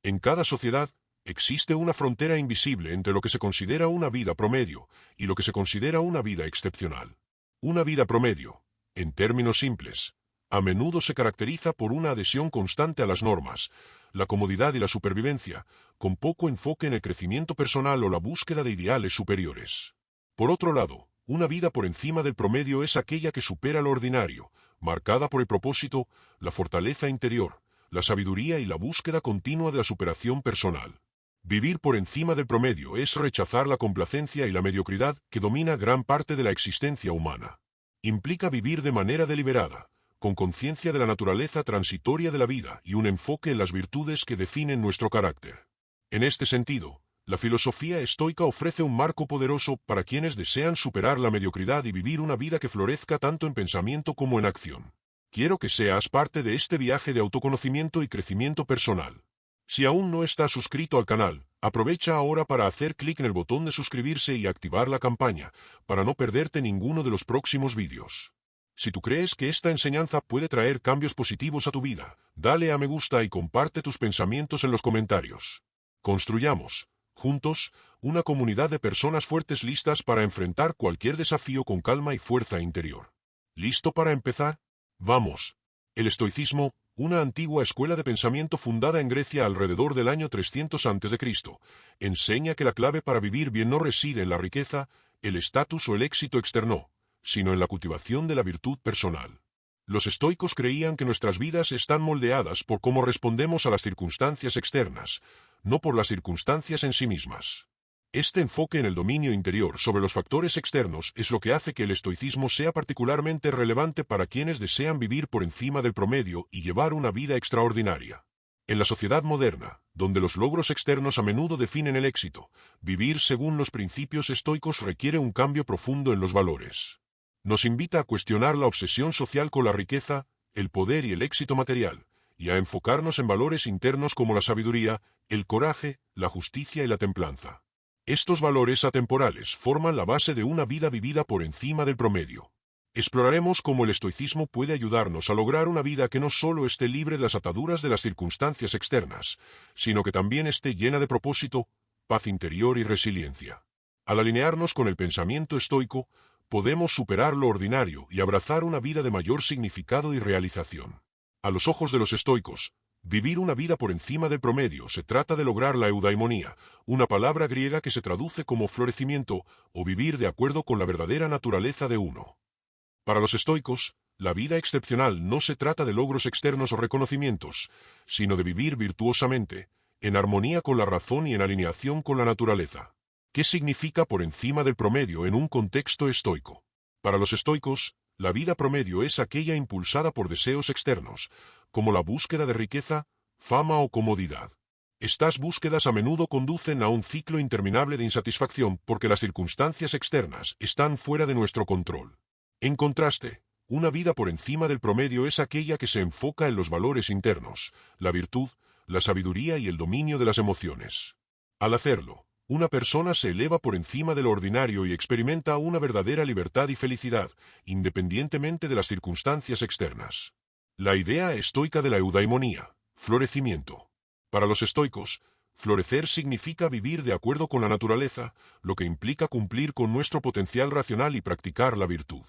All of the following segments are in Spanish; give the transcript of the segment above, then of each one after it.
En cada sociedad, existe una frontera invisible entre lo que se considera una vida promedio y lo que se considera una vida excepcional. Una vida promedio, en términos simples, a menudo se caracteriza por una adhesión constante a las normas, la comodidad y la supervivencia, con poco enfoque en el crecimiento personal o la búsqueda de ideales superiores. Por otro lado, una vida por encima del promedio es aquella que supera lo ordinario, marcada por el propósito, la fortaleza interior, la sabiduría y la búsqueda continua de la superación personal. Vivir por encima del promedio es rechazar la complacencia y la mediocridad que domina gran parte de la existencia humana. Implica vivir de manera deliberada, con conciencia de la naturaleza transitoria de la vida y un enfoque en las virtudes que definen nuestro carácter. En este sentido, la filosofía estoica ofrece un marco poderoso para quienes desean superar la mediocridad y vivir una vida que florezca tanto en pensamiento como en acción. Quiero que seas parte de este viaje de autoconocimiento y crecimiento personal. Si aún no estás suscrito al canal, aprovecha ahora para hacer clic en el botón de suscribirse y activar la campana, para no perderte ninguno de los próximos vídeos. Si tú crees que esta enseñanza puede traer cambios positivos a tu vida, dale a me gusta y comparte tus pensamientos en los comentarios. Construyamos, juntos, una comunidad de personas fuertes listas para enfrentar cualquier desafío con calma y fuerza interior. ¿Listo para empezar? ¡Vamos! El estoicismo, una antigua escuela de pensamiento fundada en Grecia alrededor del año 300 a.C., enseña que la clave para vivir bien no reside en la riqueza, el estatus o el éxito externo, sino en la cultivación de la virtud personal. Los estoicos creían que nuestras vidas están moldeadas por cómo respondemos a las circunstancias externas, no por las circunstancias en sí mismas. Este enfoque en el dominio interior sobre los factores externos es lo que hace que el estoicismo sea particularmente relevante para quienes desean vivir por encima del promedio y llevar una vida extraordinaria. En la sociedad moderna, donde los logros externos a menudo definen el éxito, vivir según los principios estoicos requiere un cambio profundo en los valores. Nos invita a cuestionar la obsesión social con la riqueza, el poder y el éxito material, y a enfocarnos en valores internos como la sabiduría, el coraje, la justicia y la templanza. Estos valores atemporales forman la base de una vida vivida por encima del promedio. Exploraremos cómo el estoicismo puede ayudarnos a lograr una vida que no solo esté libre de las ataduras de las circunstancias externas, sino que también esté llena de propósito, paz interior y resiliencia. Al alinearnos con el pensamiento estoico, podemos superar lo ordinario y abrazar una vida de mayor significado y realización. A los ojos de los estoicos, vivir una vida por encima del promedio se trata de lograr la eudaimonía, una palabra griega que se traduce como florecimiento o vivir de acuerdo con la verdadera naturaleza de uno. Para los estoicos, la vida excepcional no se trata de logros externos o reconocimientos, sino de vivir virtuosamente, en armonía con la razón y en alineación con la naturaleza. ¿Qué significa por encima del promedio en un contexto estoico? Para los estoicos, la vida promedio es aquella impulsada por deseos externos, como la búsqueda de riqueza, fama o comodidad. Estas búsquedas a menudo conducen a un ciclo interminable de insatisfacción porque las circunstancias externas están fuera de nuestro control. En contraste, una vida por encima del promedio es aquella que se enfoca en los valores internos, la virtud, la sabiduría y el dominio de las emociones. Al hacerlo, una persona se eleva por encima de lo ordinario y experimenta una verdadera libertad y felicidad, independientemente de las circunstancias externas. La idea estoica de la eudaimonía, florecimiento. Para los estoicos, florecer significa vivir de acuerdo con la naturaleza, lo que implica cumplir con nuestro potencial racional y practicar la virtud.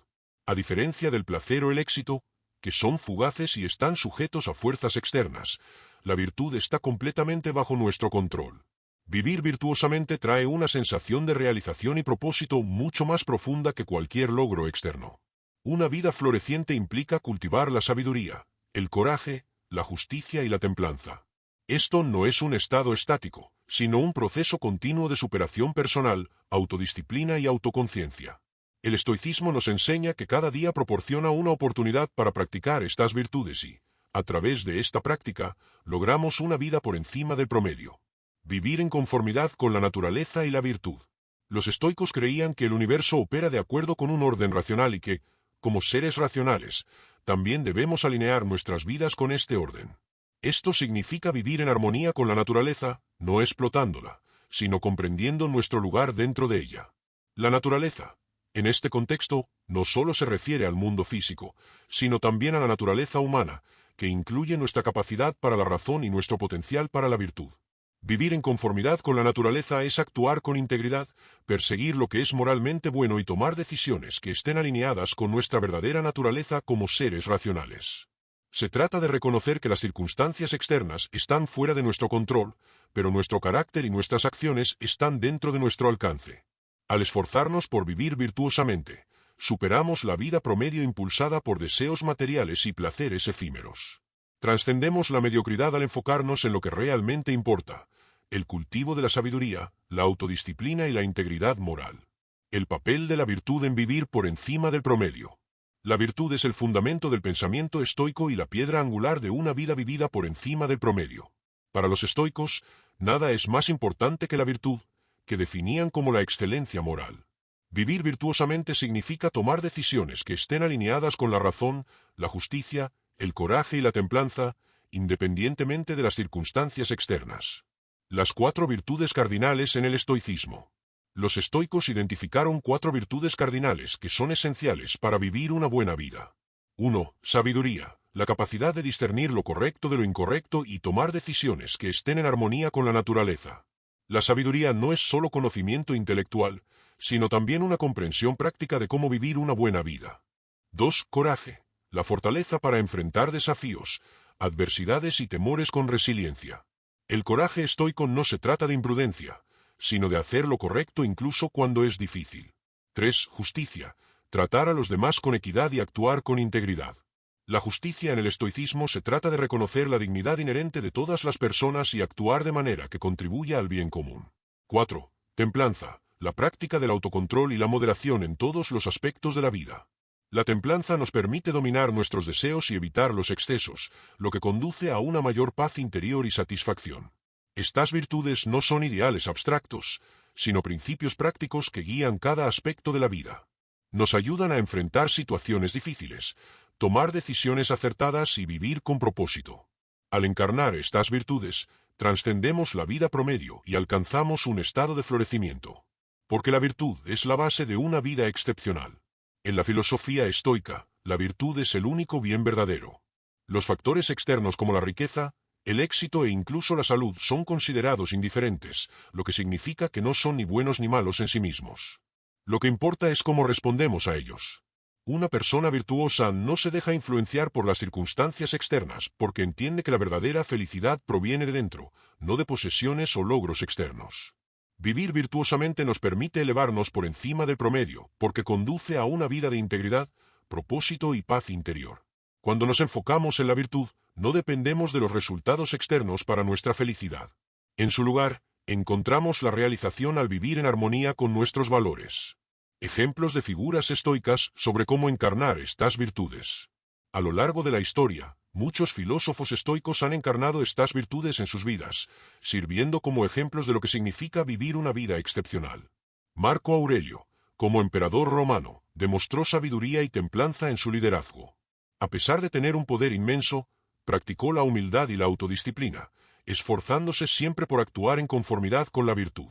A diferencia del placer o el éxito, que son fugaces y están sujetos a fuerzas externas, la virtud está completamente bajo nuestro control. Vivir virtuosamente trae una sensación de realización y propósito mucho más profunda que cualquier logro externo. Una vida floreciente implica cultivar la sabiduría, el coraje, la justicia y la templanza. Esto no es un estado estático, sino un proceso continuo de superación personal, autodisciplina y autoconciencia. El estoicismo nos enseña que cada día proporciona una oportunidad para practicar estas virtudes y, a través de esta práctica, logramos una vida por encima del promedio. Vivir en conformidad con la naturaleza y la virtud. Los estoicos creían que el universo opera de acuerdo con un orden racional y que, como seres racionales, también debemos alinear nuestras vidas con este orden. Esto significa vivir en armonía con la naturaleza, no explotándola, sino comprendiendo nuestro lugar dentro de ella. La naturaleza, en este contexto, no solo se refiere al mundo físico, sino también a la naturaleza humana, que incluye nuestra capacidad para la razón y nuestro potencial para la virtud. Vivir en conformidad con la naturaleza es actuar con integridad, perseguir lo que es moralmente bueno y tomar decisiones que estén alineadas con nuestra verdadera naturaleza como seres racionales. Se trata de reconocer que las circunstancias externas están fuera de nuestro control, pero nuestro carácter y nuestras acciones están dentro de nuestro alcance. Al esforzarnos por vivir virtuosamente, superamos la vida promedio impulsada por deseos materiales y placeres efímeros. Trascendemos la mediocridad al enfocarnos en lo que realmente importa: el cultivo de la sabiduría, la autodisciplina y la integridad moral. El papel de la virtud en vivir por encima del promedio. La virtud es el fundamento del pensamiento estoico y la piedra angular de una vida vivida por encima del promedio. Para los estoicos, nada es más importante que la virtud, que definían como la excelencia moral. Vivir virtuosamente significa tomar decisiones que estén alineadas con la razón, la justicia, el coraje y la templanza, independientemente de las circunstancias externas. Las 4 virtudes cardinales en el estoicismo. Los estoicos identificaron 4 virtudes cardinales que son esenciales para vivir una buena vida. 1. Sabiduría, la capacidad de discernir lo correcto de lo incorrecto y tomar decisiones que estén en armonía con la naturaleza. La sabiduría no es solo conocimiento intelectual, sino también una comprensión práctica de cómo vivir una buena vida. 2. Coraje, la fortaleza para enfrentar desafíos, adversidades y temores con resiliencia. El coraje estoico no se trata de imprudencia, sino de hacer lo correcto incluso cuando es difícil. 3. Justicia, tratar a los demás con equidad y actuar con integridad. La justicia en el estoicismo se trata de reconocer la dignidad inherente de todas las personas y actuar de manera que contribuya al bien común. 4. Templanza, la práctica del autocontrol y la moderación en todos los aspectos de la vida. La templanza nos permite dominar nuestros deseos y evitar los excesos, lo que conduce a una mayor paz interior y satisfacción. Estas virtudes no son ideales abstractos, sino principios prácticos que guían cada aspecto de la vida. Nos ayudan a enfrentar situaciones difíciles, tomar decisiones acertadas y vivir con propósito. Al encarnar estas virtudes, trascendemos la vida promedio y alcanzamos un estado de florecimiento. Porque la virtud es la base de una vida excepcional. En la filosofía estoica, la virtud es el único bien verdadero. Los factores externos como la riqueza, el éxito e incluso la salud son considerados indiferentes, lo que significa que no son ni buenos ni malos en sí mismos. Lo que importa es cómo respondemos a ellos. Una persona virtuosa no se deja influenciar por las circunstancias externas porque entiende que la verdadera felicidad proviene de dentro, no de posesiones o logros externos. Vivir virtuosamente nos permite elevarnos por encima del promedio porque conduce a una vida de integridad, propósito y paz interior. Cuando nos enfocamos en la virtud, no dependemos de los resultados externos para nuestra felicidad. En su lugar, encontramos la realización al vivir en armonía con nuestros valores. Ejemplos de figuras estoicas sobre cómo encarnar estas virtudes. A lo largo de la historia, muchos filósofos estoicos han encarnado estas virtudes en sus vidas, sirviendo como ejemplos de lo que significa vivir una vida excepcional. Marco Aurelio, como emperador romano, demostró sabiduría y templanza en su liderazgo. A pesar de tener un poder inmenso, practicó la humildad y la autodisciplina, esforzándose siempre por actuar en conformidad con la virtud.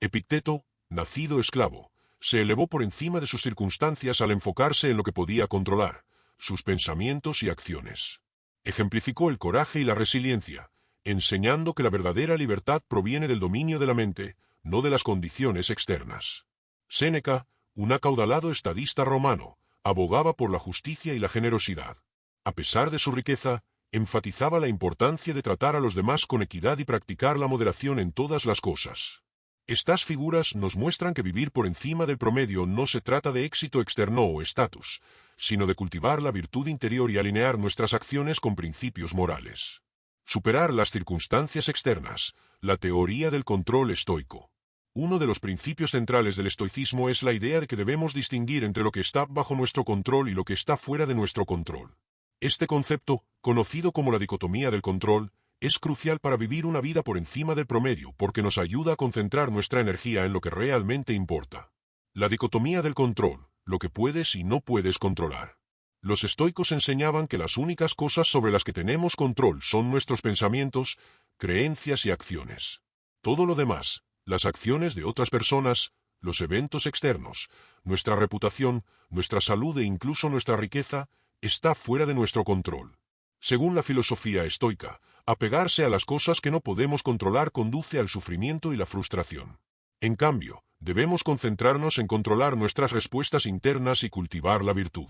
Epicteto, nacido esclavo, se elevó por encima de sus circunstancias al enfocarse en lo que podía controlar, sus pensamientos y acciones. Ejemplificó el coraje y la resiliencia, enseñando que la verdadera libertad proviene del dominio de la mente, no de las condiciones externas. Séneca, un acaudalado estadista romano, abogaba por la justicia y la generosidad. A pesar de su riqueza, enfatizaba la importancia de tratar a los demás con equidad y practicar la moderación en todas las cosas. Estas figuras nos muestran que vivir por encima del promedio no se trata de éxito externo o estatus, sino de cultivar la virtud interior y alinear nuestras acciones con principios morales. Superar las circunstancias externas, la teoría del control estoico. Uno de los principios centrales del estoicismo es la idea de que debemos distinguir entre lo que está bajo nuestro control y lo que está fuera de nuestro control. Este concepto, conocido como la dicotomía del control, es crucial para vivir una vida por encima del promedio porque nos ayuda a concentrar nuestra energía en lo que realmente importa. La dicotomía del control, lo que puedes y no puedes controlar. Los estoicos enseñaban que las únicas cosas sobre las que tenemos control son nuestros pensamientos, creencias y acciones. Todo lo demás, las acciones de otras personas, los eventos externos, nuestra reputación, nuestra salud e incluso nuestra riqueza, está fuera de nuestro control. Según la filosofía estoica, Apegarse a las cosas que no podemos controlar conduce al sufrimiento y la frustración. En cambio, debemos concentrarnos en controlar nuestras respuestas internas y cultivar la virtud.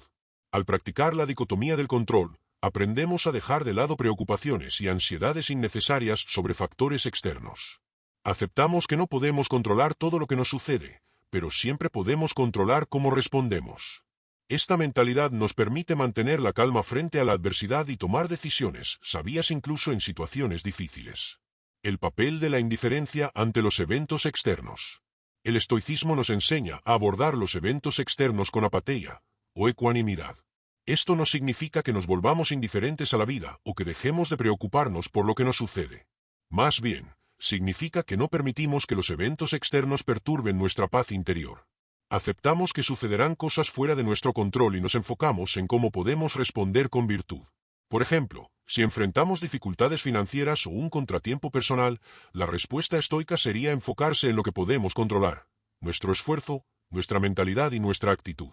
Al practicar la dicotomía del control, aprendemos a dejar de lado preocupaciones y ansiedades innecesarias sobre factores externos. Aceptamos que no podemos controlar todo lo que nos sucede, pero siempre podemos controlar cómo respondemos. Esta mentalidad nos permite mantener la calma frente a la adversidad y tomar decisiones sabias incluso en situaciones difíciles. El papel de la indiferencia ante los eventos externos. El estoicismo nos enseña a abordar los eventos externos con apatía o ecuanimidad. Esto no significa que nos volvamos indiferentes a la vida o que dejemos de preocuparnos por lo que nos sucede. Más bien, significa que no permitimos que los eventos externos perturben nuestra paz interior. Aceptamos que sucederán cosas fuera de nuestro control y nos enfocamos en cómo podemos responder con virtud. Por ejemplo, si enfrentamos dificultades financieras o un contratiempo personal, la respuesta estoica sería enfocarse en lo que podemos controlar: nuestro esfuerzo, nuestra mentalidad y nuestra actitud.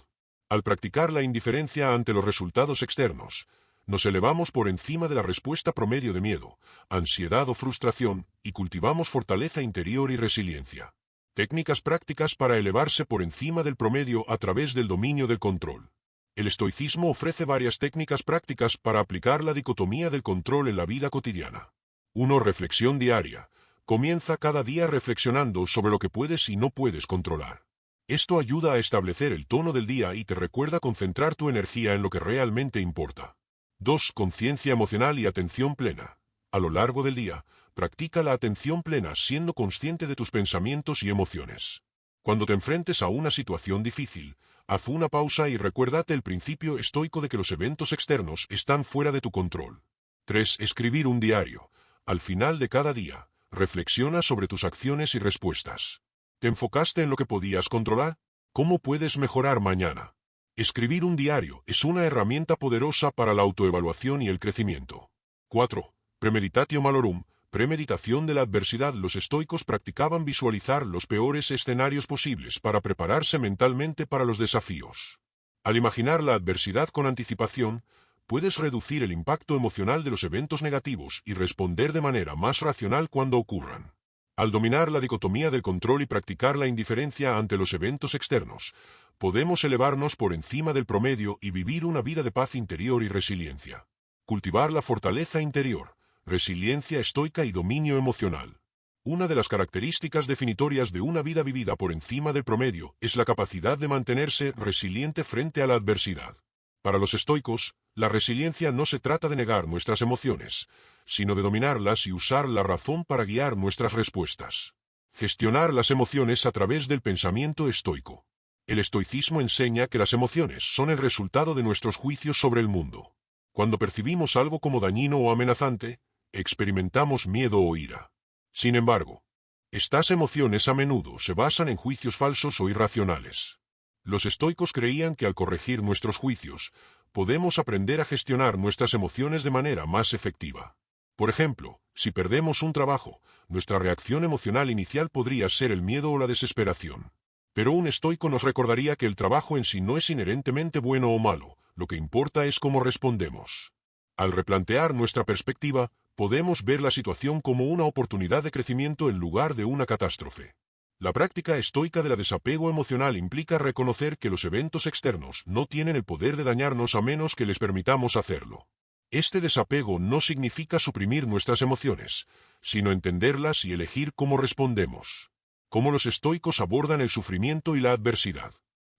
Al practicar la indiferencia ante los resultados externos, nos elevamos por encima de la respuesta promedio de miedo, ansiedad o frustración, y cultivamos fortaleza interior y resiliencia. Técnicas prácticas para elevarse por encima del promedio a través del dominio del control. El estoicismo ofrece varias técnicas prácticas para aplicar la dicotomía del control en la vida cotidiana. 1. Reflexión diaria. Comienza cada día reflexionando sobre lo que puedes y no puedes controlar. Esto ayuda a establecer el tono del día y te recuerda concentrar tu energía en lo que realmente importa. 2. Conciencia emocional y atención plena. A lo largo del día, practica la atención plena siendo consciente de tus pensamientos y emociones. Cuando te enfrentes a una situación difícil, haz una pausa y recuérdate el principio estoico de que los eventos externos están fuera de tu control. 3. Escribir un diario. Al final de cada día, reflexiona sobre tus acciones y respuestas. ¿Te enfocaste en lo que podías controlar? ¿Cómo puedes mejorar mañana? Escribir un diario es una herramienta poderosa para la autoevaluación y el crecimiento. 4. Premeditatio malorum. Premeditación de la adversidad. Los estoicos practicaban visualizar los peores escenarios posibles para prepararse mentalmente para los desafíos. Al imaginar la adversidad con anticipación, puedes reducir el impacto emocional de los eventos negativos y responder de manera más racional cuando ocurran. Al dominar la dicotomía del control y practicar la indiferencia ante los eventos externos, podemos elevarnos por encima del promedio y vivir una vida de paz interior y resiliencia. Cultivar la fortaleza interior, resiliencia estoica y dominio emocional. Una de las características definitorias de una vida vivida por encima del promedio es la capacidad de mantenerse resiliente frente a la adversidad. Para los estoicos, la resiliencia no se trata de negar nuestras emociones, sino de dominarlas y usar la razón para guiar nuestras respuestas. Gestionar las emociones a través del pensamiento estoico. El estoicismo enseña que las emociones son el resultado de nuestros juicios sobre el mundo. Cuando percibimos algo como dañino o amenazante, experimentamos miedo o ira. Sin embargo, estas emociones a menudo se basan en juicios falsos o irracionales. Los estoicos creían que al corregir nuestros juicios, podemos aprender a gestionar nuestras emociones de manera más efectiva. Por ejemplo, si perdemos un trabajo, nuestra reacción emocional inicial podría ser el miedo o la desesperación. Pero un estoico nos recordaría que el trabajo en sí no es inherentemente bueno o malo, lo que importa es cómo respondemos. Al replantear nuestra perspectiva, podemos ver la situación como una oportunidad de crecimiento en lugar de una catástrofe. La práctica estoica de la desapego emocional implica reconocer que los eventos externos no tienen el poder de dañarnos a menos que les permitamos hacerlo. Este desapego no significa suprimir nuestras emociones, sino entenderlas y elegir cómo respondemos. Cómo los estoicos abordan el sufrimiento y la adversidad.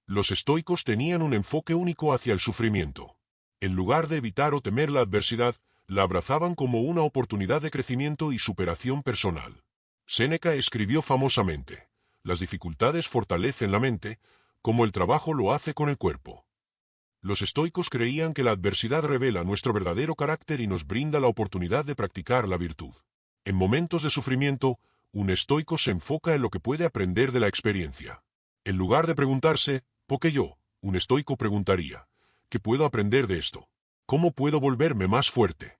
Los estoicos tenían un enfoque único hacia el sufrimiento. En lugar de evitar o temer la adversidad, la abrazaban como una oportunidad de crecimiento y superación personal. Séneca escribió famosamente: las dificultades fortalecen la mente, como el trabajo lo hace con el cuerpo. Los estoicos creían que la adversidad revela nuestro verdadero carácter y nos brinda la oportunidad de practicar la virtud. En momentos de sufrimiento, un estoico se enfoca en lo que puede aprender de la experiencia. En lugar de preguntarse, ¿por qué yo?, un estoico preguntaría: ¿qué puedo aprender de esto? ¿Cómo puedo volverme más fuerte?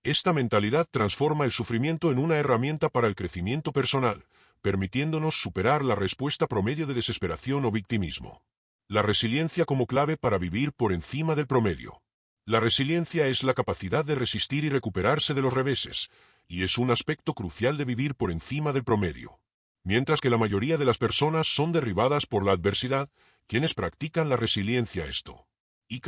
Esta mentalidad transforma el sufrimiento en una herramienta para el crecimiento personal, permitiéndonos superar la respuesta promedio de desesperación o victimismo. La resiliencia como clave para vivir por encima del promedio. La resiliencia es la capacidad de resistir y recuperarse de los reveses, y es un aspecto crucial de vivir por encima del promedio. Mientras que la mayoría de las personas son derribadas por la adversidad, quienes practican la resiliencia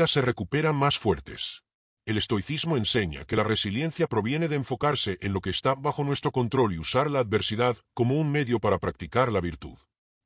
se recuperan más fuertes. El estoicismo enseña que la resiliencia proviene de enfocarse en lo que está bajo nuestro control y usar la adversidad como un medio para practicar la virtud.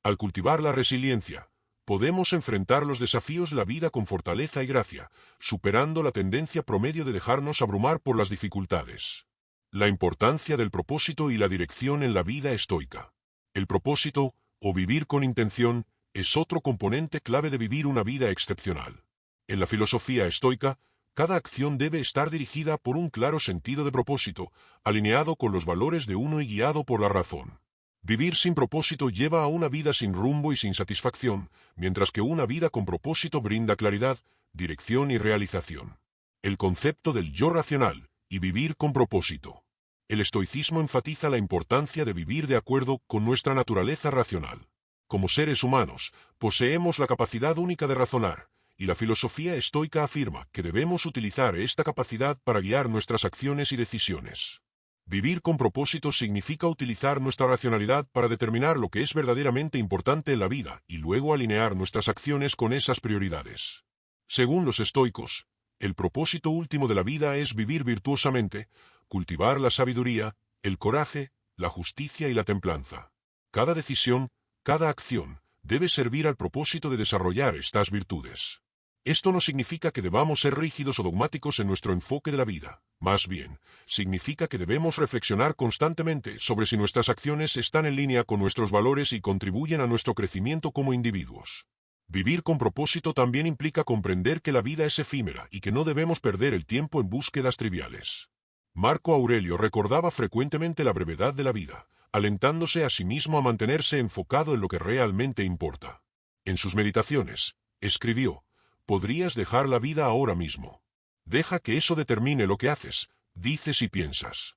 Al cultivar la resiliencia, podemos enfrentar los desafíos de la vida con fortaleza y gracia, superando la tendencia promedio de dejarnos abrumar por las dificultades. La importancia del propósito y la dirección en la vida estoica. El propósito, o vivir con intención, es otro componente clave de vivir una vida excepcional. En la filosofía estoica, cada acción debe estar dirigida por un claro sentido de propósito, alineado con los valores de uno y guiado por la razón. Vivir sin propósito lleva a una vida sin rumbo y sin satisfacción, mientras que una vida con propósito brinda claridad, dirección y realización. El concepto del yo racional y vivir con propósito. El estoicismo enfatiza la importancia de vivir de acuerdo con nuestra naturaleza racional. Como seres humanos, poseemos la capacidad única de razonar, y la filosofía estoica afirma que debemos utilizar esta capacidad para guiar nuestras acciones y decisiones. Vivir con propósito significa utilizar nuestra racionalidad para determinar lo que es verdaderamente importante en la vida y luego alinear nuestras acciones con esas prioridades. Según los estoicos, el propósito último de la vida es vivir virtuosamente, cultivar la sabiduría, el coraje, la justicia y la templanza. Cada decisión, cada acción, debe servir al propósito de desarrollar estas virtudes. Esto no significa que debamos ser rígidos o dogmáticos en nuestro enfoque de la vida. Más bien, significa que debemos reflexionar constantemente sobre si nuestras acciones están en línea con nuestros valores y contribuyen a nuestro crecimiento como individuos. Vivir con propósito también implica comprender que la vida es efímera y que no debemos perder el tiempo en búsquedas triviales. Marco Aurelio recordaba frecuentemente la brevedad de la vida, alentándose a sí mismo a mantenerse enfocado en lo que realmente importa. En sus meditaciones, escribió: «Podrías dejar la vida ahora mismo. Deja que eso determine lo que haces, dices y piensas».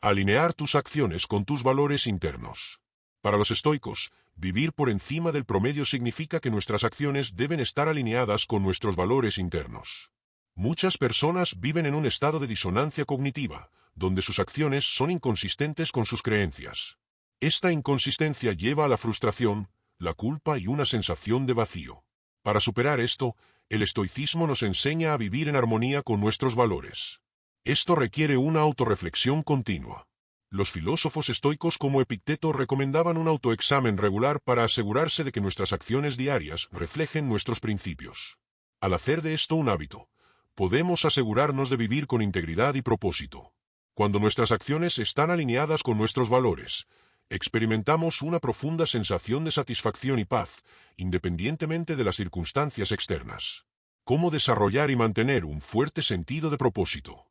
Alinear tus acciones con tus valores internos. Para los estoicos, vivir por encima del promedio significa que nuestras acciones deben estar alineadas con nuestros valores internos. Muchas personas viven en un estado de disonancia cognitiva, donde sus acciones son inconsistentes con sus creencias. Esta inconsistencia lleva a la frustración, la culpa y una sensación de vacío. Para superar esto, el estoicismo nos enseña a vivir en armonía con nuestros valores. Esto requiere una autorreflexión continua. Los filósofos estoicos como Epicteto recomendaban un autoexamen regular para asegurarse de que nuestras acciones diarias reflejen nuestros principios. Al hacer de esto un hábito, podemos asegurarnos de vivir con integridad y propósito. Cuando nuestras acciones están alineadas con nuestros valores, experimentamos una profunda sensación de satisfacción y paz, independientemente de las circunstancias externas. ¿Cómo desarrollar y mantener un fuerte sentido de propósito?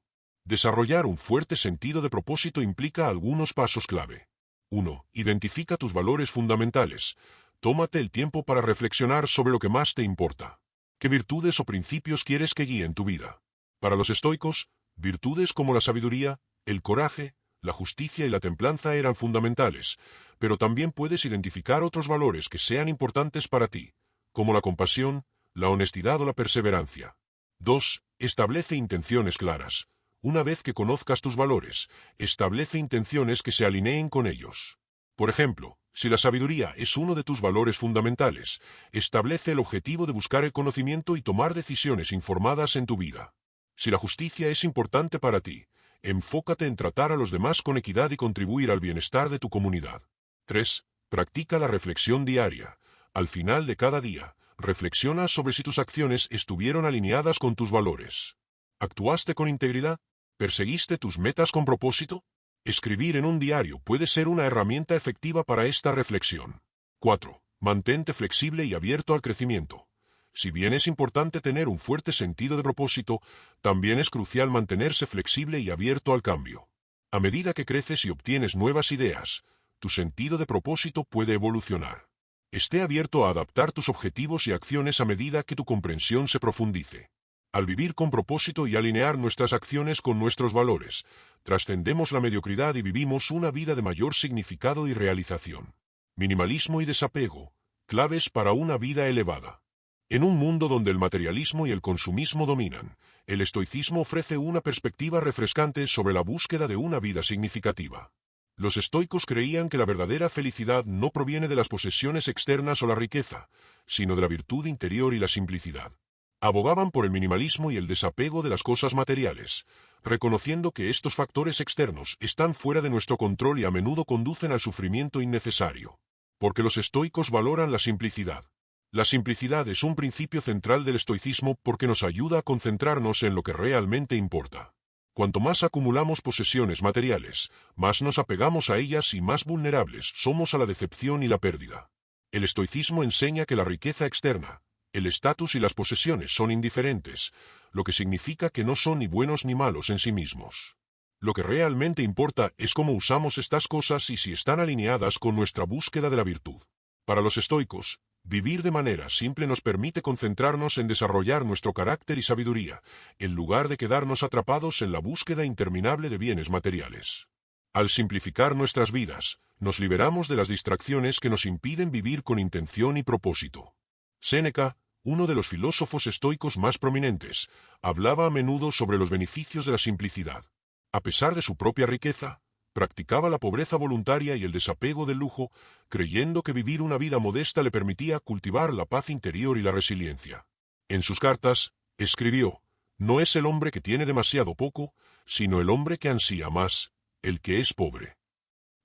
Desarrollar un fuerte sentido de propósito implica algunos pasos clave. 1. Identifica tus valores fundamentales. Tómate el tiempo para reflexionar sobre lo que más te importa. ¿Qué virtudes o principios quieres que guíen tu vida? Para los estoicos, virtudes como la sabiduría, el coraje, la justicia y la templanza eran fundamentales, pero también puedes identificar otros valores que sean importantes para ti, como la compasión, la honestidad o la perseverancia. 2. Establece intenciones claras. Una vez que conozcas tus valores, establece intenciones que se alineen con ellos. Por ejemplo, si la sabiduría es uno de tus valores fundamentales, establece el objetivo de buscar el conocimiento y tomar decisiones informadas en tu vida. Si la justicia es importante para ti, enfócate en tratar a los demás con equidad y contribuir al bienestar de tu comunidad. 3. Practica la reflexión diaria. Al final de cada día, reflexiona sobre si tus acciones estuvieron alineadas con tus valores. ¿Actuaste con integridad? ¿Perseguiste tus metas con propósito? Escribir en un diario puede ser una herramienta efectiva para esta reflexión. 4. Mantente flexible y abierto al crecimiento. Si bien es importante tener un fuerte sentido de propósito, también es crucial mantenerse flexible y abierto al cambio. A medida que creces y obtienes nuevas ideas, tu sentido de propósito puede evolucionar. Esté abierto a adaptar tus objetivos y acciones a medida que tu comprensión se profundice. Al vivir con propósito y alinear nuestras acciones con nuestros valores, trascendemos la mediocridad y vivimos una vida de mayor significado y realización. Minimalismo y desapego, claves para una vida elevada. En un mundo donde el materialismo y el consumismo dominan, el estoicismo ofrece una perspectiva refrescante sobre la búsqueda de una vida significativa. Los estoicos creían que la verdadera felicidad no proviene de las posesiones externas o la riqueza, sino de la virtud interior y la simplicidad. Abogaban por el minimalismo y el desapego de las cosas materiales, reconociendo que estos factores externos están fuera de nuestro control y a menudo conducen al sufrimiento innecesario. Porque los estoicos valoran la simplicidad. La simplicidad es un principio central del estoicismo porque nos ayuda a concentrarnos en lo que realmente importa. Cuanto más acumulamos posesiones materiales, más nos apegamos a ellas y más vulnerables somos a la decepción y la pérdida. El estoicismo enseña que la riqueza externa, el estatus y las posesiones son indiferentes, lo que significa que no son ni buenos ni malos en sí mismos. Lo que realmente importa es cómo usamos estas cosas y si están alineadas con nuestra búsqueda de la virtud. Para los estoicos, vivir de manera simple nos permite concentrarnos en desarrollar nuestro carácter y sabiduría, en lugar de quedarnos atrapados en la búsqueda interminable de bienes materiales. Al simplificar nuestras vidas, nos liberamos de las distracciones que nos impiden vivir con intención y propósito. Séneca, uno de los filósofos estoicos más prominentes, hablaba a menudo sobre los beneficios de la simplicidad. A pesar de su propia riqueza, practicaba la pobreza voluntaria y el desapego del lujo, creyendo que vivir una vida modesta le permitía cultivar la paz interior y la resiliencia. En sus cartas, escribió: «No es el hombre que tiene demasiado poco, sino el hombre que ansía más, el que es pobre».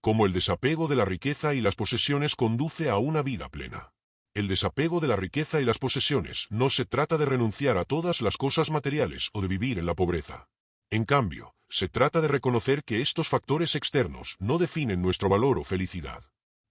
Como el desapego de la riqueza y las posesiones conduce a una vida plena. El desapego de la riqueza y las posesiones no se trata de renunciar a todas las cosas materiales o de vivir en la pobreza. En cambio, se trata de reconocer que estos factores externos no definen nuestro valor o felicidad.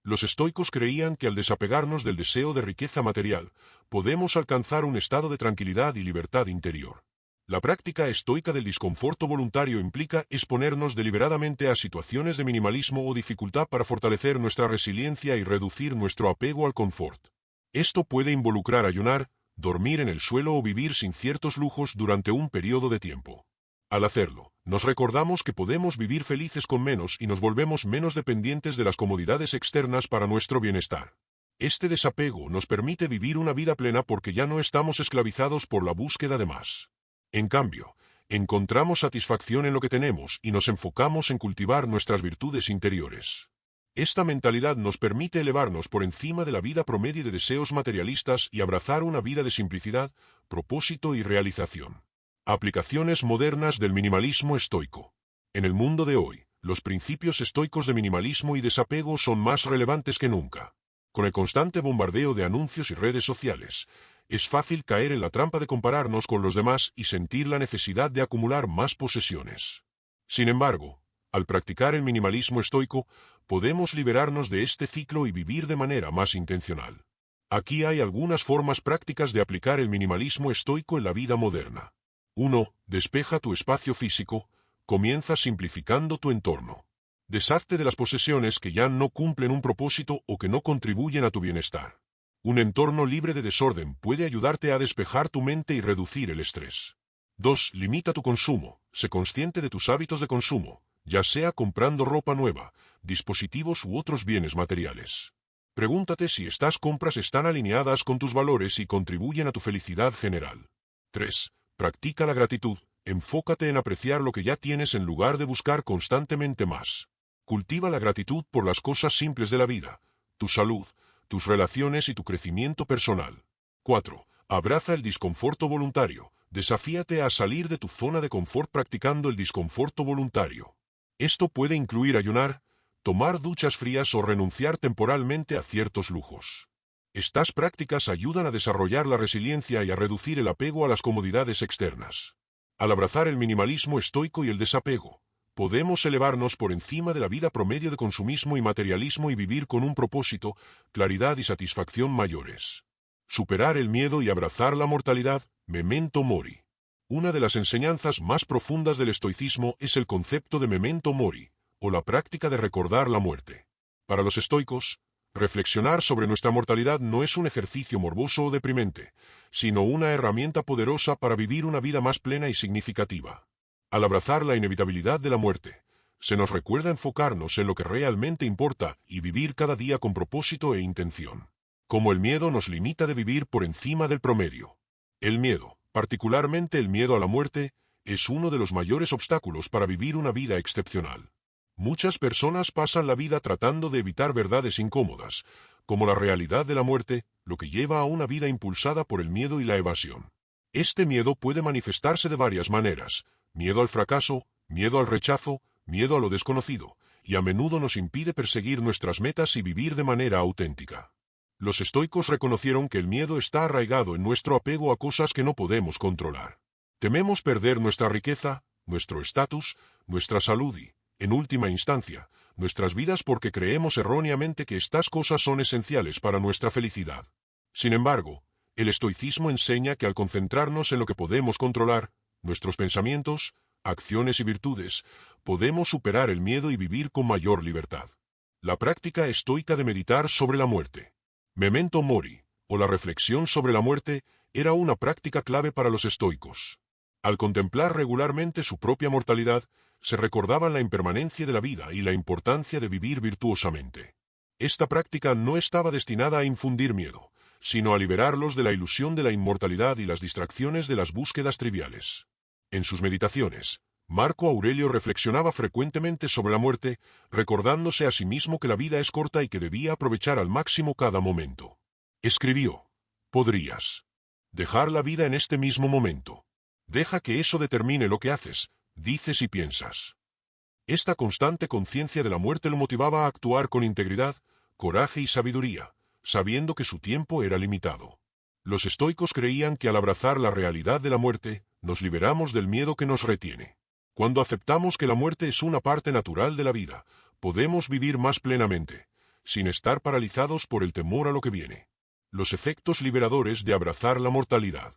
Los estoicos creían que al desapegarnos del deseo de riqueza material, podemos alcanzar un estado de tranquilidad y libertad interior. La práctica estoica del disconforto voluntario implica exponernos deliberadamente a situaciones de minimalismo o dificultad para fortalecer nuestra resiliencia y reducir nuestro apego al confort. Esto puede involucrar ayunar, dormir en el suelo o vivir sin ciertos lujos durante un periodo de tiempo. Al hacerlo, nos recordamos que podemos vivir felices con menos y nos volvemos menos dependientes de las comodidades externas para nuestro bienestar. Este desapego nos permite vivir una vida plena porque ya no estamos esclavizados por la búsqueda de más. En cambio, encontramos satisfacción en lo que tenemos y nos enfocamos en cultivar nuestras virtudes interiores. Esta mentalidad nos permite elevarnos por encima de la vida promedio de deseos materialistas y abrazar una vida de simplicidad, propósito y realización. Aplicaciones modernas del minimalismo estoico. En el mundo de hoy, los principios estoicos de minimalismo y desapego son más relevantes que nunca. Con el constante bombardeo de anuncios y redes sociales, es fácil caer en la trampa de compararnos con los demás y sentir la necesidad de acumular más posesiones. Sin embargo, al practicar el minimalismo estoico, podemos liberarnos de este ciclo y vivir de manera más intencional. Aquí hay algunas formas prácticas de aplicar el minimalismo estoico en la vida moderna. 1. Despeja tu espacio físico. Comienza simplificando tu entorno. Deshazte de las posesiones que ya no cumplen un propósito o que no contribuyen a tu bienestar. Un entorno libre de desorden puede ayudarte a despejar tu mente y reducir el estrés. 2. Limita tu consumo. Sé consciente de tus hábitos de consumo, ya sea comprando ropa nueva, dispositivos u otros bienes materiales. Pregúntate si estas compras están alineadas con tus valores y contribuyen a tu felicidad general. 3. Practica la gratitud. Enfócate en apreciar lo que ya tienes en lugar de buscar constantemente más. Cultiva la gratitud por las cosas simples de la vida, tu salud, tus relaciones y tu crecimiento personal. 4. Abraza el disconforto voluntario. Desafíate a salir de tu zona de confort practicando el disconforto voluntario. Esto puede incluir ayunar, tomar duchas frías o renunciar temporalmente a ciertos lujos. Estas prácticas ayudan a desarrollar la resiliencia y a reducir el apego a las comodidades externas. Al abrazar el minimalismo estoico y el desapego, podemos elevarnos por encima de la vida promedio de consumismo y materialismo y vivir con un propósito, claridad y satisfacción mayores. Superar el miedo y abrazar la mortalidad. Memento mori. Una de las enseñanzas más profundas del estoicismo es el concepto de memento mori, o la práctica de recordar la muerte. Para los estoicos, reflexionar sobre nuestra mortalidad no es un ejercicio morboso o deprimente, sino una herramienta poderosa para vivir una vida más plena y significativa. Al abrazar la inevitabilidad de la muerte, se nos recuerda enfocarnos en lo que realmente importa y vivir cada día con propósito e intención. Cómo el miedo nos limita de vivir por encima del promedio. El miedo, particularmente el miedo a la muerte, es uno de los mayores obstáculos para vivir una vida excepcional. Muchas personas pasan la vida tratando de evitar verdades incómodas, como la realidad de la muerte, lo que lleva a una vida impulsada por el miedo y la evasión. Este miedo puede manifestarse de varias maneras: miedo al fracaso, miedo al rechazo, miedo a lo desconocido, y a menudo nos impide perseguir nuestras metas y vivir de manera auténtica. Los estoicos reconocieron que el miedo está arraigado en nuestro apego a cosas que no podemos controlar. Tememos perder nuestra riqueza, nuestro estatus, nuestra salud y, en última instancia, nuestras vidas porque creemos erróneamente que estas cosas son esenciales para nuestra felicidad. Sin embargo, el estoicismo enseña que al concentrarnos en lo que podemos controlar, nuestros pensamientos, acciones y virtudes, podemos superar el miedo y vivir con mayor libertad. La práctica estoica de meditar sobre la muerte. Memento mori, o la reflexión sobre la muerte, era una práctica clave para los estoicos. Al contemplar regularmente su propia mortalidad, se recordaban la impermanencia de la vida y la importancia de vivir virtuosamente. Esta práctica no estaba destinada a infundir miedo, sino a liberarlos de la ilusión de la inmortalidad y las distracciones de las búsquedas triviales. En sus meditaciones, Marco Aurelio reflexionaba frecuentemente sobre la muerte, recordándose a sí mismo que la vida es corta y que debía aprovechar al máximo cada momento. Escribió: «Podrías dejar la vida en este mismo momento. Deja que eso determine lo que haces, dices y piensas». Esta constante conciencia de la muerte lo motivaba a actuar con integridad, coraje y sabiduría, sabiendo que su tiempo era limitado. Los estoicos creían que al abrazar la realidad de la muerte, nos liberamos del miedo que nos retiene. Cuando aceptamos que la muerte es una parte natural de la vida, podemos vivir más plenamente, sin estar paralizados por el temor a lo que viene. Los efectos liberadores de abrazar la mortalidad.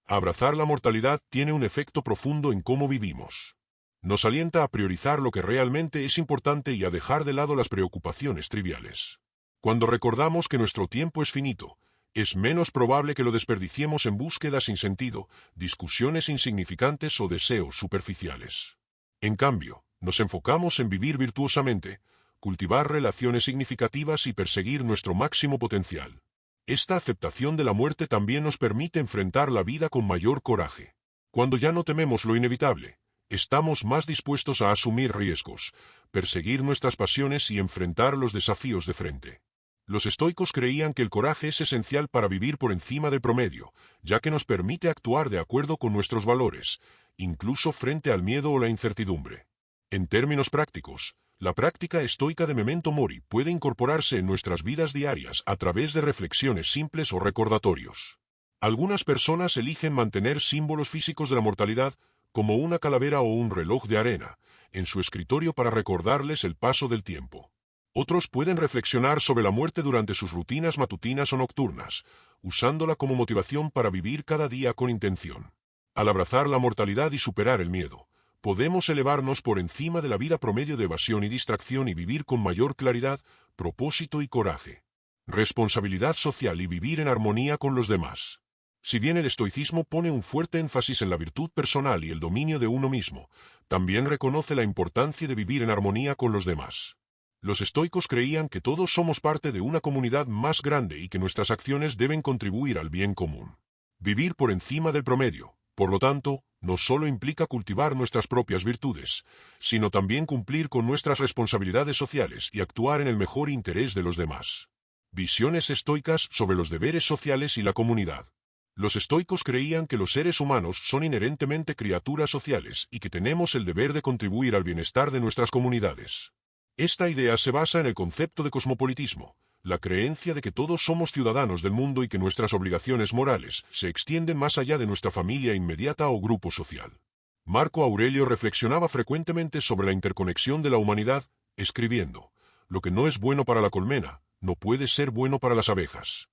Abrazar la mortalidad tiene un efecto profundo en cómo vivimos. Nos alienta a priorizar lo que realmente es importante y a dejar de lado las preocupaciones triviales. Cuando recordamos que nuestro tiempo es finito, es menos probable que lo desperdiciemos en búsquedas sin sentido, discusiones insignificantes o deseos superficiales. En cambio, nos enfocamos en vivir virtuosamente, cultivar relaciones significativas y perseguir nuestro máximo potencial. Esta aceptación de la muerte también nos permite enfrentar la vida con mayor coraje. Cuando ya no tememos lo inevitable, estamos más dispuestos a asumir riesgos, perseguir nuestras pasiones y enfrentar los desafíos de frente. Los estoicos creían que el coraje es esencial para vivir por encima del promedio, ya que nos permite actuar de acuerdo con nuestros valores, incluso frente al miedo o la incertidumbre. En términos prácticos, la práctica estoica de Memento Mori puede incorporarse en nuestras vidas diarias a través de reflexiones simples o recordatorios. Algunas personas eligen mantener símbolos físicos de la mortalidad, como una calavera o un reloj de arena, en su escritorio para recordarles el paso del tiempo. Otros pueden reflexionar sobre la muerte durante sus rutinas matutinas o nocturnas, usándola como motivación para vivir cada día con intención. Al abrazar la mortalidad y superar el miedo, podemos elevarnos por encima de la vida promedio de evasión y distracción y vivir con mayor claridad, propósito y coraje. Responsabilidad social y vivir en armonía con los demás. Si bien el estoicismo pone un fuerte énfasis en la virtud personal y el dominio de uno mismo, también reconoce la importancia de vivir en armonía con los demás. Los estoicos creían que todos somos parte de una comunidad más grande y que nuestras acciones deben contribuir al bien común. Vivir por encima del promedio, por lo tanto, no solo implica cultivar nuestras propias virtudes, sino también cumplir con nuestras responsabilidades sociales y actuar en el mejor interés de los demás. Visiones estoicas sobre los deberes sociales y la comunidad. Los estoicos creían que los seres humanos son inherentemente criaturas sociales y que tenemos el deber de contribuir al bienestar de nuestras comunidades. Esta idea se basa en el concepto de cosmopolitismo, la creencia de que todos somos ciudadanos del mundo y que nuestras obligaciones morales se extienden más allá de nuestra familia inmediata o grupo social. Marco Aurelio reflexionaba frecuentemente sobre la interconexión de la humanidad, escribiendo: «Lo que no es bueno para la colmena, no puede ser bueno para las abejas».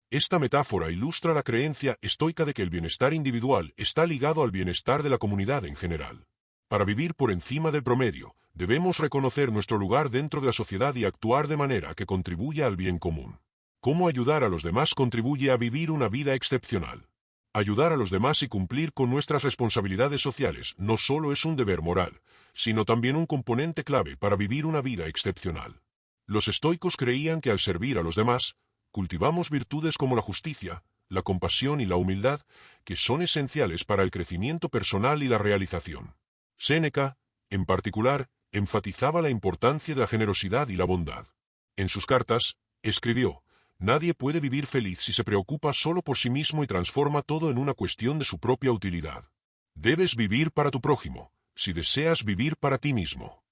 Esta metáfora ilustra la creencia estoica de que el bienestar individual está ligado al bienestar de la comunidad en general. Para vivir por encima del promedio, debemos reconocer nuestro lugar dentro de la sociedad y actuar de manera que contribuya al bien común. ¿Cómo ayudar a los demás contribuye a vivir una vida excepcional? Ayudar a los demás y cumplir con nuestras responsabilidades sociales no solo es un deber moral, sino también un componente clave para vivir una vida excepcional. Los estoicos creían que al servir a los demás, cultivamos virtudes como la justicia, la compasión y la humildad, que son esenciales para el crecimiento personal y la realización. Séneca, en particular, enfatizaba la importancia de la generosidad y la bondad. En sus cartas, escribió: «Nadie puede vivir feliz si se preocupa solo por sí mismo y transforma todo en una cuestión de su propia utilidad. Debes vivir para tu prójimo, si deseas vivir para ti mismo».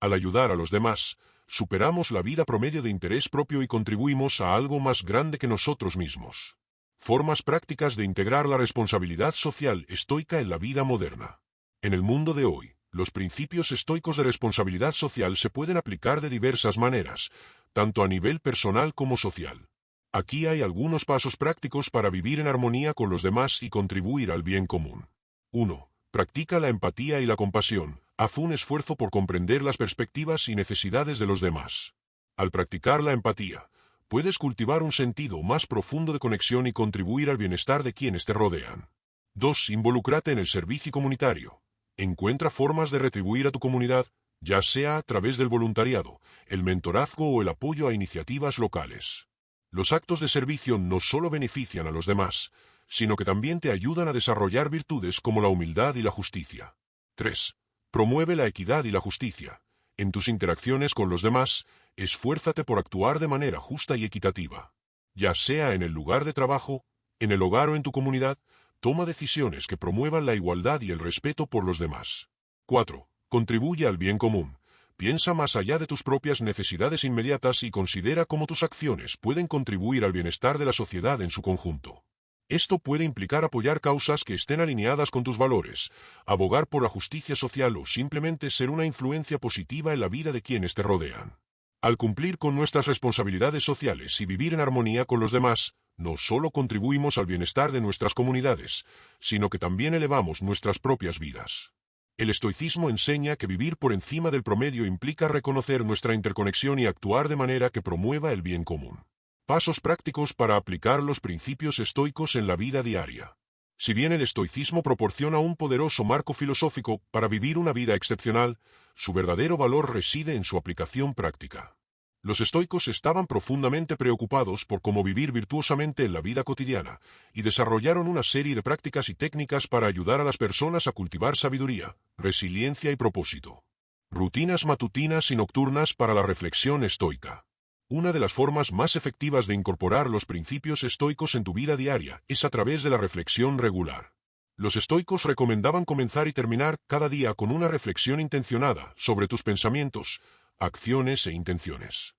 Al ayudar a los demás, superamos la vida promedio de interés propio y contribuimos a algo más grande que nosotros mismos. Formas prácticas de integrar la responsabilidad social estoica en la vida moderna. En el mundo de hoy, los principios estoicos de responsabilidad social se pueden aplicar de diversas maneras, tanto a nivel personal como social. Aquí hay algunos pasos prácticos para vivir en armonía con los demás y contribuir al bien común. 1. Practica la empatía y la compasión. Haz un esfuerzo por comprender las perspectivas y necesidades de los demás. Al practicar la empatía, puedes cultivar un sentido más profundo de conexión y contribuir al bienestar de quienes te rodean. 2. Involúcrate en el servicio comunitario. Encuentra formas de retribuir a tu comunidad, ya sea a través del voluntariado, el mentorazgo o el apoyo a iniciativas locales. Los actos de servicio no solo benefician a los demás, sino que también te ayudan a desarrollar virtudes como la humildad y la justicia. 3. Promueve la equidad y la justicia. En tus interacciones con los demás, esfuérzate por actuar de manera justa y equitativa. Ya sea en el lugar de trabajo, en el hogar o en tu comunidad, toma decisiones que promuevan la igualdad y el respeto por los demás. 4. Contribuye al bien común. Piensa más allá de tus propias necesidades inmediatas y considera cómo tus acciones pueden contribuir al bienestar de la sociedad en su conjunto. Esto puede implicar apoyar causas que estén alineadas con tus valores, abogar por la justicia social o simplemente ser una influencia positiva en la vida de quienes te rodean. Al cumplir con nuestras responsabilidades sociales y vivir en armonía con los demás, no solo contribuimos al bienestar de nuestras comunidades, sino que también elevamos nuestras propias vidas. El estoicismo enseña que vivir por encima del promedio implica reconocer nuestra interconexión y actuar de manera que promueva el bien común. Pasos prácticos para aplicar los principios estoicos en la vida diaria. Si bien el estoicismo proporciona un poderoso marco filosófico para vivir una vida excepcional, su verdadero valor reside en su aplicación práctica. Los estoicos estaban profundamente preocupados por cómo vivir virtuosamente en la vida cotidiana, y desarrollaron una serie de prácticas y técnicas para ayudar a las personas a cultivar sabiduría, resiliencia y propósito. Rutinas matutinas y nocturnas para la reflexión estoica. Una de las formas más efectivas de incorporar los principios estoicos en tu vida diaria es a través de la reflexión regular. Los estoicos recomendaban comenzar y terminar cada día con una reflexión intencionada sobre tus pensamientos, acciones e intenciones.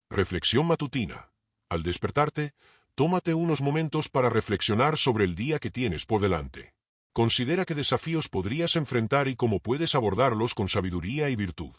Reflexión matutina. Al despertarte, tómate unos momentos para reflexionar sobre el día que tienes por delante. Considera qué desafíos podrías enfrentar y cómo puedes abordarlos con sabiduría y virtud.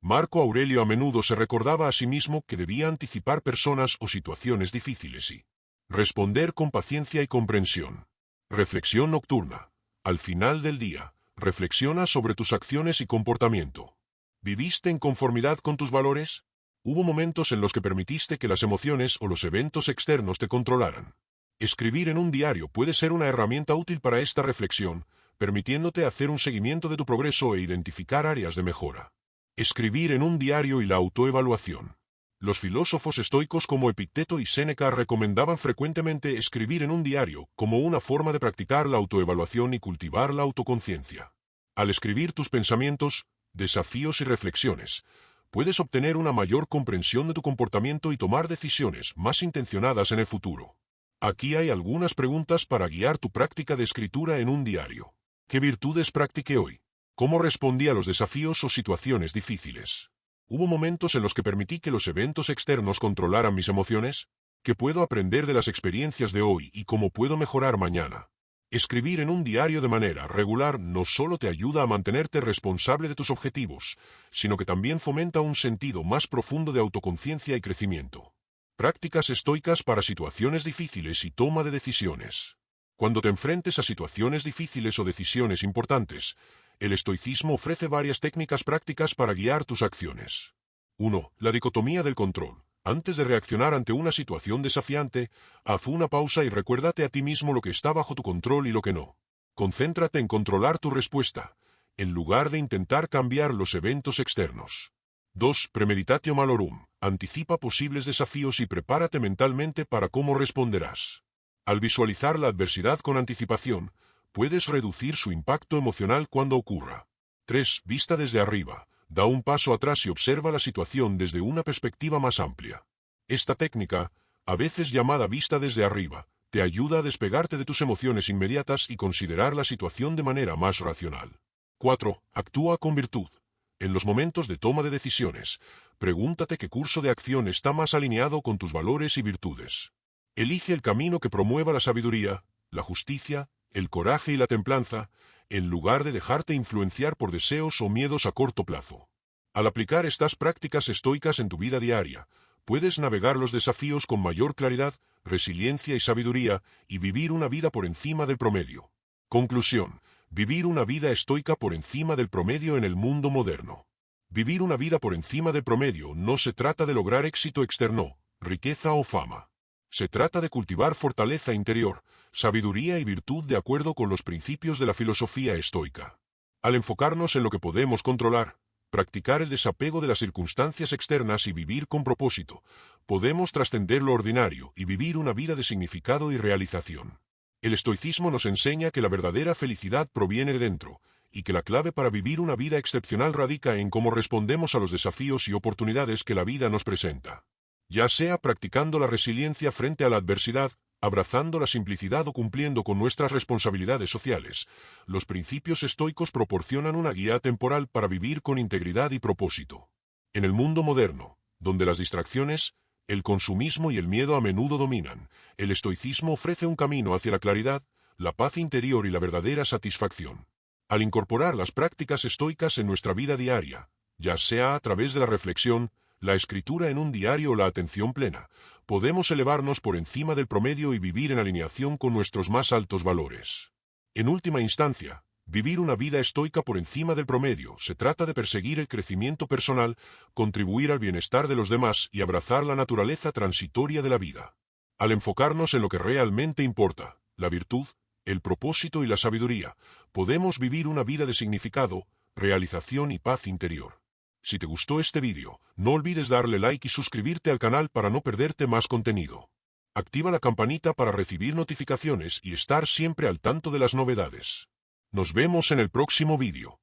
Marco Aurelio a menudo se recordaba a sí mismo que debía anticipar personas o situaciones difíciles y responder con paciencia y comprensión. Reflexión nocturna. Al final del día, reflexiona sobre tus acciones y comportamiento. ¿Viviste en conformidad con tus valores? ¿Hubo momentos en los que permitiste que las emociones o los eventos externos te controlaran? Escribir en un diario puede ser una herramienta útil para esta reflexión, permitiéndote hacer un seguimiento de tu progreso e identificar áreas de mejora. Escribir en un diario y la autoevaluación. Los filósofos estoicos como Epicteto y Séneca recomendaban frecuentemente escribir en un diario como una forma de practicar la autoevaluación y cultivar la autoconciencia. Al escribir tus pensamientos, desafíos y reflexiones, puedes obtener una mayor comprensión de tu comportamiento y tomar decisiones más intencionadas en el futuro. Aquí hay algunas preguntas para guiar tu práctica de escritura en un diario. ¿Qué virtudes practiqué hoy? ¿Cómo respondí a los desafíos o situaciones difíciles? ¿Hubo momentos en los que permití que los eventos externos controlaran mis emociones? ¿Qué puedo aprender de las experiencias de hoy y cómo puedo mejorar mañana? Escribir en un diario de manera regular no solo te ayuda a mantenerte responsable de tus objetivos, sino que también fomenta un sentido más profundo de autoconciencia y crecimiento. Prácticas estoicas para situaciones difíciles y toma de decisiones. Cuando te enfrentes a situaciones difíciles o decisiones importantes, el estoicismo ofrece varias técnicas prácticas para guiar tus acciones. 1. La dicotomía del control. Antes de reaccionar ante una situación desafiante, haz una pausa y recuérdate a ti mismo lo que está bajo tu control y lo que no. Concéntrate en controlar tu respuesta, en lugar de intentar cambiar los eventos externos. 2. Premeditatio malorum. Anticipa posibles desafíos y prepárate mentalmente para cómo responderás. Al visualizar la adversidad con anticipación, puedes reducir su impacto emocional cuando ocurra. 3. Vista desde arriba. Da un paso atrás y observa la situación desde una perspectiva más amplia. Esta técnica, a veces llamada vista desde arriba, te ayuda a despegarte de tus emociones inmediatas y considerar la situación de manera más racional. 4. Actúa con virtud. En los momentos de toma de decisiones, pregúntate qué curso de acción está más alineado con tus valores y virtudes. Elige el camino que promueva la sabiduría, la justicia, el coraje y la templanza, en lugar de dejarte influenciar por deseos o miedos a corto plazo. Al aplicar estas prácticas estoicas en tu vida diaria, puedes navegar los desafíos con mayor claridad, resiliencia y sabiduría, y vivir una vida por encima del promedio. Conclusión: vivir una vida estoica por encima del promedio en el mundo moderno. Vivir una vida por encima del promedio no se trata de lograr éxito externo, riqueza o fama. Se trata de cultivar fortaleza interior, sabiduría y virtud de acuerdo con los principios de la filosofía estoica. Al enfocarnos en lo que podemos controlar, practicar el desapego de las circunstancias externas y vivir con propósito, podemos trascender lo ordinario y vivir una vida de significado y realización. El estoicismo nos enseña que la verdadera felicidad proviene de dentro, y que la clave para vivir una vida excepcional radica en cómo respondemos a los desafíos y oportunidades que la vida nos presenta. Ya sea practicando la resiliencia frente a la adversidad, abrazando la simplicidad o cumpliendo con nuestras responsabilidades sociales, los principios estoicos proporcionan una guía temporal para vivir con integridad y propósito. En el mundo moderno, donde las distracciones, el consumismo y el miedo a menudo dominan, el estoicismo ofrece un camino hacia la claridad, la paz interior y la verdadera satisfacción. Al incorporar las prácticas estoicas en nuestra vida diaria, ya sea a través de la reflexión, la escritura en un diario o la atención plena, podemos elevarnos por encima del promedio y vivir en alineación con nuestros más altos valores. En última instancia, vivir una vida estoica por encima del promedio se trata de perseguir el crecimiento personal, contribuir al bienestar de los demás y abrazar la naturaleza transitoria de la vida. Al enfocarnos en lo que realmente importa, la virtud, el propósito y la sabiduría, podemos vivir una vida de significado, realización y paz interior. Si te gustó este vídeo, no olvides darle like y suscribirte al canal para no perderte más contenido. Activa la campanita para recibir notificaciones y estar siempre al tanto de las novedades. Nos vemos en el próximo vídeo.